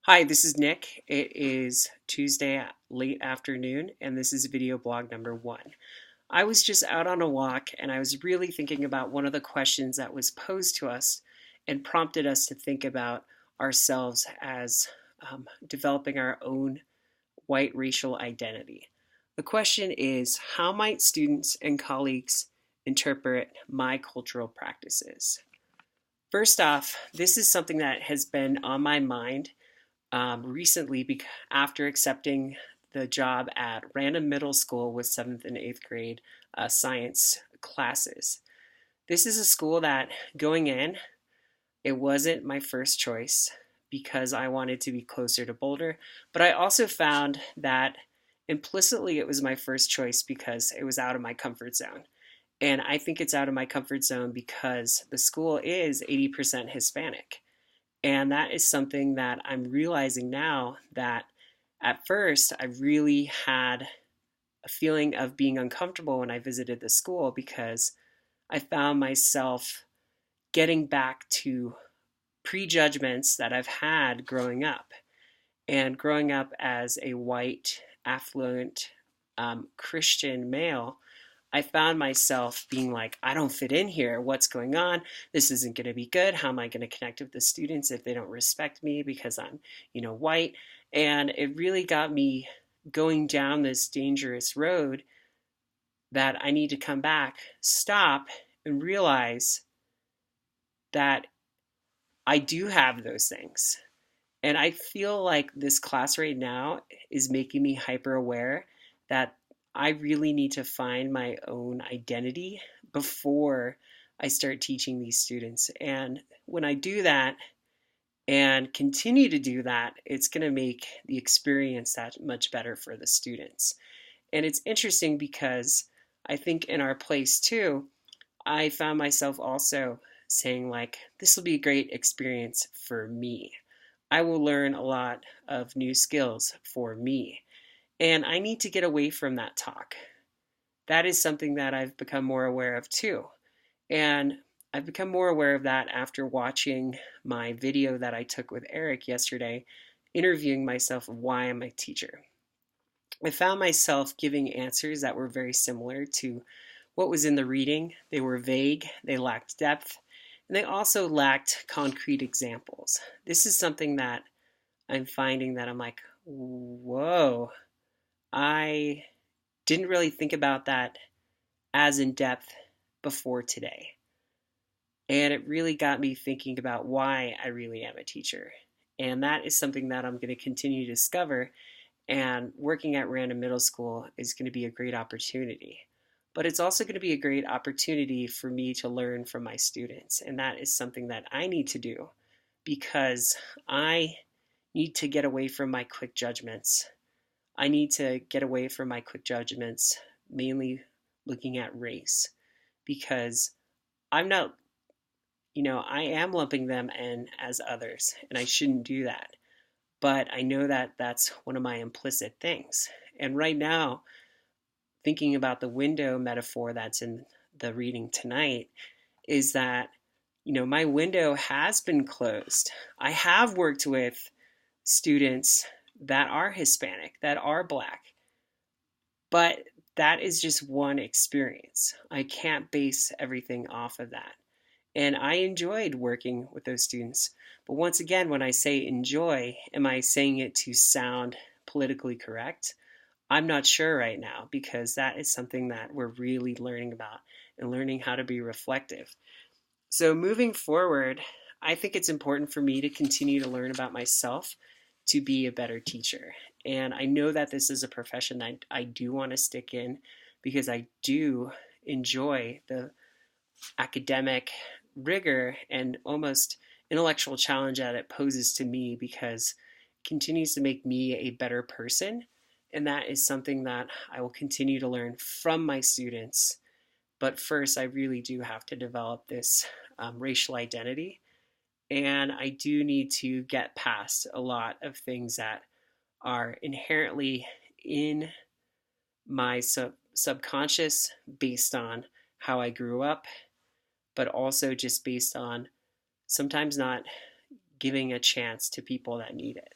Hi, this is Nick. It is Tuesday late afternoon, and this is video blog number 1. I was just out on a walk, and I was really thinking about one of the questions that was posed to us and prompted us to think about ourselves as developing our own white racial identity. The question is, how might students and colleagues interpret my cultural practices? First off, this is something that has been on my mind recently after accepting the job at Random Middle School with 7th and 8th grade science classes. This is a school that going in, it wasn't my first choice because I wanted to be closer to Boulder, but I also found that implicitly it was my first choice because it was out of my comfort zone. And I think it's out of my comfort zone because the school is 80% Hispanic. And that is something that I'm realizing now that at first I really had a feeling of being uncomfortable when I visited the school because I found myself getting back to prejudgments that I've had growing up. And growing up as a white, affluent Christian male, I found myself being like, I don't fit in here. What's going on? This isn't going to be good. How am I going to connect with the students if they don't respect me because I'm, white? And it really got me going down this dangerous road that I need to come back, stop, and realize that I do have those things. And I feel like this class right now is making me hyper aware that I really need to find my own identity before I start teaching these students. And when I do that and continue to do that, it's going to make the experience that much better for the students. And it's interesting because I think in our place too, I found myself also saying, like, this will be a great experience for me. I will learn a lot of new skills for me. And I need to get away from that talk. That is something that I've become more aware of too. And I've become more aware of that after watching my video that I took with Eric yesterday, interviewing myself of why I'm a teacher. I found myself giving answers that were very similar to what was in the reading. They were vague, they lacked depth, and they also lacked concrete examples. This is something that I'm finding that I'm like, whoa, I didn't really think about that as in depth before today. And it really got me thinking about why I really am a teacher. And that is something that I'm going to continue to discover. And working at Random Middle School is going to be a great opportunity. But it's also going to be a great opportunity for me to learn from my students. And that is something that I need to do because I need to get away from my quick judgments. I need to get away from my quick judgments, mainly looking at race, because I'm not, I am lumping them in as others, and I shouldn't do that. But I know that that's one of my implicit things. And right now, thinking about the window metaphor that's in the reading tonight, is that, my window has been closed. I have worked with students that are Hispanic, that are Black, but that is just one experience. I can't base everything off of that. And I enjoyed working with those students. But once again, when I say enjoy, am I saying it to sound politically correct? I'm not sure right now because that is something that we're really learning about and learning how to be reflective. So moving forward, I think it's important for me to continue to learn about myself to be a better teacher. And I know that this is a profession that I do want to stick in because I do enjoy the academic rigor and almost intellectual challenge that it poses to me because it continues to make me a better person. And that is something that I will continue to learn from my students. But first, I really do have to develop this racial identity. And I do need to get past a lot of things that are inherently in my subconscious based on how I grew up, but also just based on sometimes not giving a chance to people that need it.